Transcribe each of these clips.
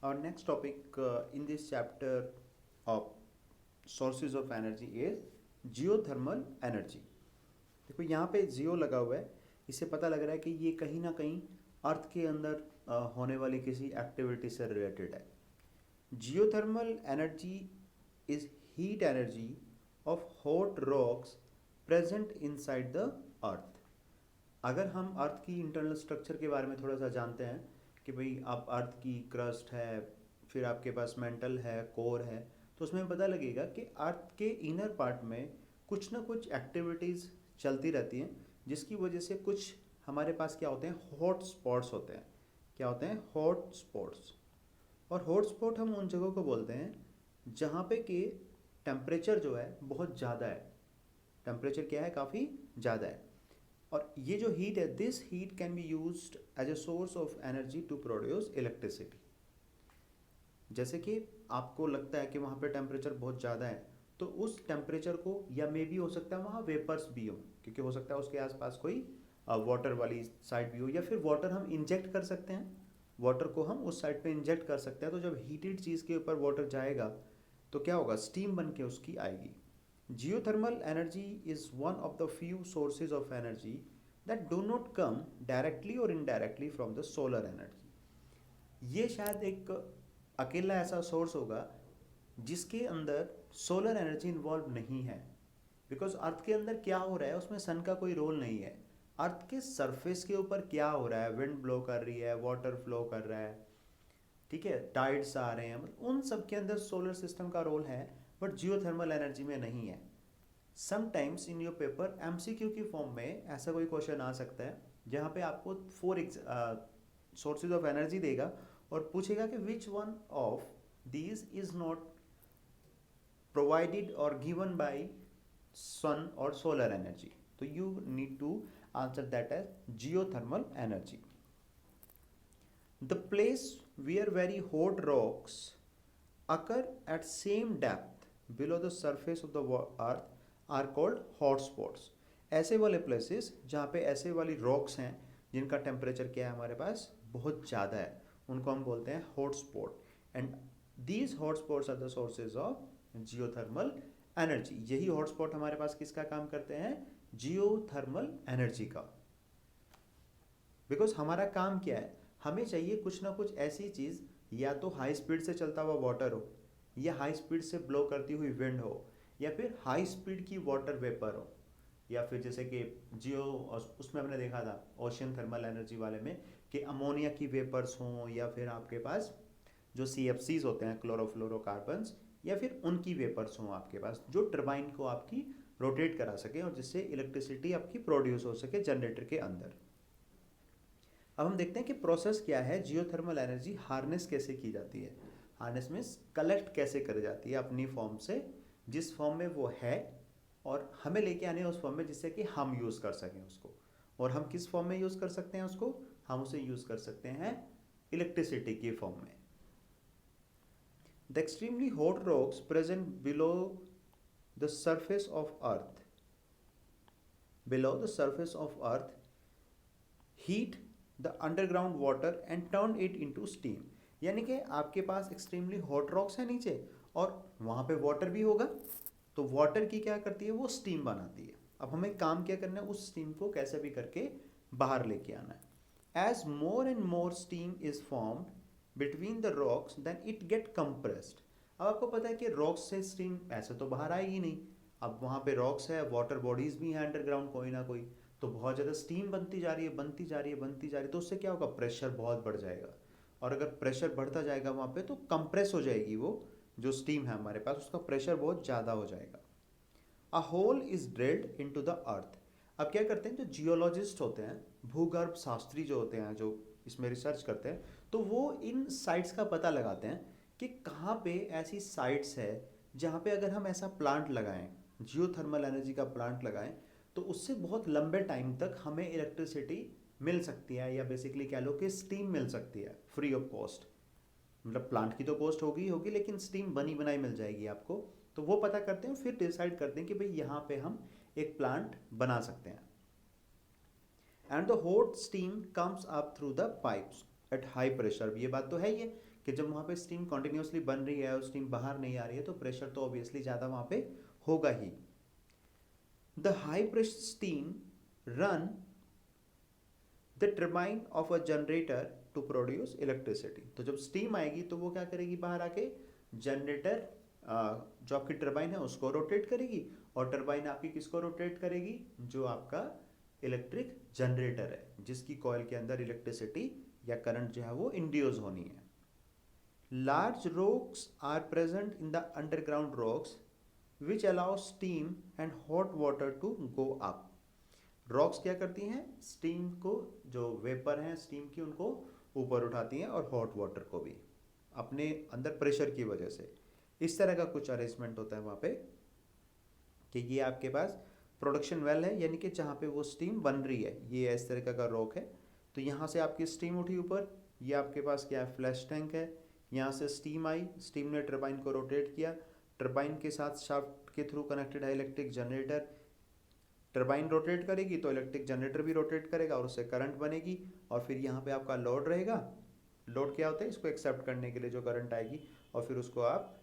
Our next topic in this chapter of sources of energy is geothermal energy. देखो यहाँ पे जियो लगा हुआ है, इससे पता लग रहा है कि ये कहीं ना कहीं अर्थ के अंदर होने वाली किसी एक्टिविटी से रिलेटेड है. Geothermal energy is heat energy of hot rocks present inside the earth. अगर हम अर्थ की इंटरनल स्ट्रक्चर के बारे में थोड़ा सा जानते हैं कि भाई आप अर्थ की क्रस्ट है, फिर आपके पास मेंटल है, कोर है, तो उसमें पता लगेगा कि अर्थ के इनर पार्ट में कुछ ना कुछ एक्टिविटीज़ चलती रहती हैं, जिसकी वजह से कुछ हमारे पास क्या होते हैं, हॉट स्पॉट्स होते हैं. क्या होते हैं? Hot spots. और हॉट स्पॉट हम उन जगहों को बोलते हैं जहाँ पे कि टेम्परेचर जो है बहुत ज़्यादा है. टेम्परेचर क्या है? काफ़ी ज़्यादा है. और ये जो हीट है, this heat can be used as a source of energy to produce electricity. जैसे कि आपको लगता है कि वहाँ पे टेम्परेचर बहुत ज़्यादा है, तो उस टेम्परेचर को, या मे भी हो सकता है वहाँ वेपर्स भी हो, क्योंकि हो सकता है उसके आसपास कोई वाटर वाली साइड भी हो, या फिर वाटर हम इंजेक्ट कर सकते हैं. वाटर को हम उस साइड पे इंजेक्ट कर सकते हैं, तो जब हीटेड चीज़ के ऊपर वाटर जाएगा तो क्या होगा? स्टीम बन के उसकी आएगी. Geothermal energy is one of the few sources of energy that do not come directly or indirectly from the solar energy. ये शायद एक अकेला ऐसा सोर्स होगा जिसके अंदर सोलर एनर्जी इन्वॉल्व नहीं है. बिकॉज अर्थ के अंदर क्या हो रहा है, उसमें सन का कोई रोल नहीं है. अर्थ के सरफेस के ऊपर क्या हो रहा है, विंड ब्लो कर रही है, वाटर फ्लो कर रहा है, ठीक है, टाइड्स आ रहे हैं, मतलब उन सब के अंदर सोलर सिस्टम का रोल है, बट जियोथर्मल एनर्जी में नहीं है. Sometimes in your paper MCQ की फॉर्म में ऐसा कोई क्वेश्चन आ सकता है जहाँ पे आपको 4 सोर्सेज ऑफ एनर्जी देगा और पूछेगा कि which one of these is not provided और गिवन बाय सन और सोलर एनर्जी. तो you need to answer that as geothermal energy. The place where very hot rocks occur at same depth below the surface of the earth are called hot spots. ऐसे वाले places जहाँ पे ऐसे वाली rocks हैं जिनका temperature क्या है हमारे पास, बहुत ज़्यादा है, उनको हम बोलते हैं hot spot. And these hot spots are the sources of geothermal energy. यही हॉट स्पॉट हमारे पास किसका काम करते हैं? जियोथर्मल एनर्जी का. बिकॉज हमारा काम क्या है, हमें चाहिए कुछ ना कुछ ऐसी चीज़, या तो हाई स्पीड से चलता हुआ वाटर हो, या हाई स्पीड से ब्लो करती हुई विंड हो, या फिर हाई स्पीड की वाटर वेपर हो, या फिर जैसे कि जियो उसमें हमने देखा था ओशियन थर्मल एनर्जी वाले में कि अमोनिया की वेपर्स हों, या फिर आपके पास जो CFCs होते हैं, क्लोरोफ्लोरोकार्बन्स, या फिर उनकी वेपर्स हों आपके पास, जो टर्बाइन को आपकी रोटेट करा सके और जिससे इलेक्ट्रिसिटी आपकी प्रोड्यूस हो सके जनरेटर के अंदर. अब हम देखते हैं कि प्रोसेस क्या है, जियोथर्मल एनर्जी हार्नेस कैसे की जाती है. हार्नेस में कलेक्ट कैसे करी जाती है अपनी फॉर्म से, जिस फॉर्म में वो है, और हमें लेके आने उस फॉर्म में जिससे कि हम यूज़ कर सकें उसको. और हम किस फॉर्म में यूज़ कर सकते हैं उसको? हम उसे यूज़ कर सकते हैं इलेक्ट्रिसिटी की फॉर्म में. The extremely hot rocks present below the surface of earth, below the surface of earth heat the underground water and turn it into steam. यानी कि आपके पास एक्सट्रीमली हॉट रॉक्स है नीचे, और वहाँ पे वाटर भी होगा, तो वाटर की क्या करती है, वो स्टीम बनाती है. अब हमें काम क्या करना है, उस स्टीम को कैसे भी करके बाहर लेके आना है. As more and more steam is formed between the rocks then it get compressed. अब आपको पता है कि रॉक्स से स्टीम ऐसे तो बाहर आएगी नहीं. अब वहाँ पे रॉक्स है, वाटर बॉडीज भी हैं अंडरग्राउंड कोई ना कोई, तो बहुत ज़्यादा स्टीम बनती जा रही है, बनती जा रही है, बनती जा रही है, तो उससे क्या होगा, प्रेशर बहुत बढ़ जाएगा. और अगर प्रेशर बढ़ता जाएगा वहाँ पे, तो कंप्रेस हो जाएगी वो जो स्टीम है हमारे पास, उसका प्रेशर बहुत ज़्यादा हो जाएगा. A hole is drilled into the earth. अब क्या करते हैं, जो जियोलॉजिस्ट होते हैं, भूगर्भ शास्त्री जो होते हैं, जो इसमें रिसर्च करते हैं, तो वो इन साइट्स का पता लगाते हैं कि कहाँ पे ऐसी साइट्स है जहाँ पे अगर हम ऐसा प्लांट लगाएं, जियोथर्मल एनर्जी का प्लांट लगाएं, तो उससे बहुत लंबे टाइम तक हमें इलेक्ट्रिसिटी मिल सकती है, या बेसिकली कह लो कि स्टीम मिल सकती है फ्री ऑफ कॉस्ट. मतलब प्लांट की तो कॉस्ट होगी ही होगी, लेकिन स्टीम बनी बनाई मिल जाएगी आपको. तो वो पता करते हैं, फिर डिसाइड करते हैं कि भाई यहाँ पे हम एक प्लांट बना सकते हैं. And the hot steam comes up through the pipes at high pressure. ये बात तो है ही है कि जब वहाँ पे स्टीम कंटिन्यूसली बन रही है और स्टीम बाहर नहीं आ रही है तो प्रेशर तो ऑब्वियसली ज़्यादा वहाँ पे होगा ही। The high pressure steam run the turbine of a generator to produce electricity. तो जब स्टीम आएगी तो वो क्या करेगी, बाहर आके जनरेटर जो आपकी टर्बाइन है उसको रोटेट करेगी, और टर्बाइन आपकी किसको रोटेट करेगी, जो आपका इलेक्ट्रिक जनरेटर है जिसकी कॉइल के अंदर इलेक्ट्रिसिटी या करंट जो है वो इंड्यूस होनी है। Large rocks are present in the underground rocks which allow steam and hot water to go up. Rocks क्या करती हैं, स्टीम को, जो वेपर हैं स्टीम की, उनको ऊपर उठाती हैं, और हॉट वाटर को भी अपने अंदर प्रेशर की वजह से। इस तरह का कुछ अरेंजमेंट होता है वहाँ पे कि ये आपके पास प्रोडक्शन वेल है, यानी कि जहाँ पे वो स्टीम बन रही है, ये इस तरह का रॉक है, तो यहाँ से आपकी स्टीम उठी ऊपर, ये आपके पास क्या है, फ्लैश टैंक है, यहाँ से स्टीम आई, स्टीम ने टरबाइन को रोटेट किया, टरबाइन के साथ शाफ्ट के थ्रू कनेक्टेड है इलेक्ट्रिक जनरेटर, टरबाइन रोटेट करेगी तो इलेक्ट्रिक जनरेटर भी रोटेट करेगा और उससे करंट बनेगी, और फिर यहाँ पे आपका लोड रहेगा। लोड क्या होता है, इसको एक्सेप्ट करने के लिए जो करंट आएगी, और फिर उसको आप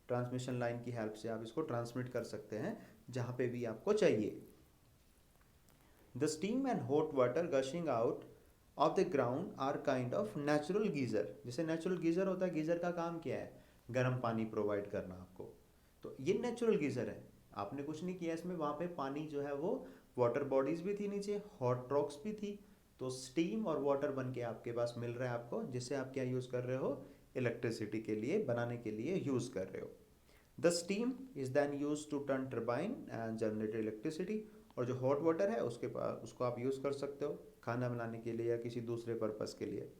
ट्रांसमिशन लाइन की हेल्प से आप इसको ट्रांसमिट कर सकते हैं जहाँ पे भी आपको चाहिए। The steam and hot water gushing out of the ground are kind of natural geyser. जैसे नेचुरल गीजर होता है, गीजर का काम क्या है, गर्म पानी प्रोवाइड करना आपको, तो ये नेचुरल गीजर है, आपने कुछ नहीं किया इसमें। वहाँ पे पानी जो है वो वाटर बॉडीज भी थी नीचे, हॉट रॉक्स भी थी, तो स्टीम और वाटर बन के आपके पास मिल रहा है आपको, जिससे आप क्या यूज़ कर रहे हो, इलेक्ट्रिसिटी के लिए बनाने के लिए यूज़ कर रहे हो। The steam is then use to turn turbine and generate electricity, और जो हॉट वाटर है उसके पास उसको आप यूज़ कर सकते हो खाना बनाने के लिए या किसी दूसरे पर्पज़ के लिए।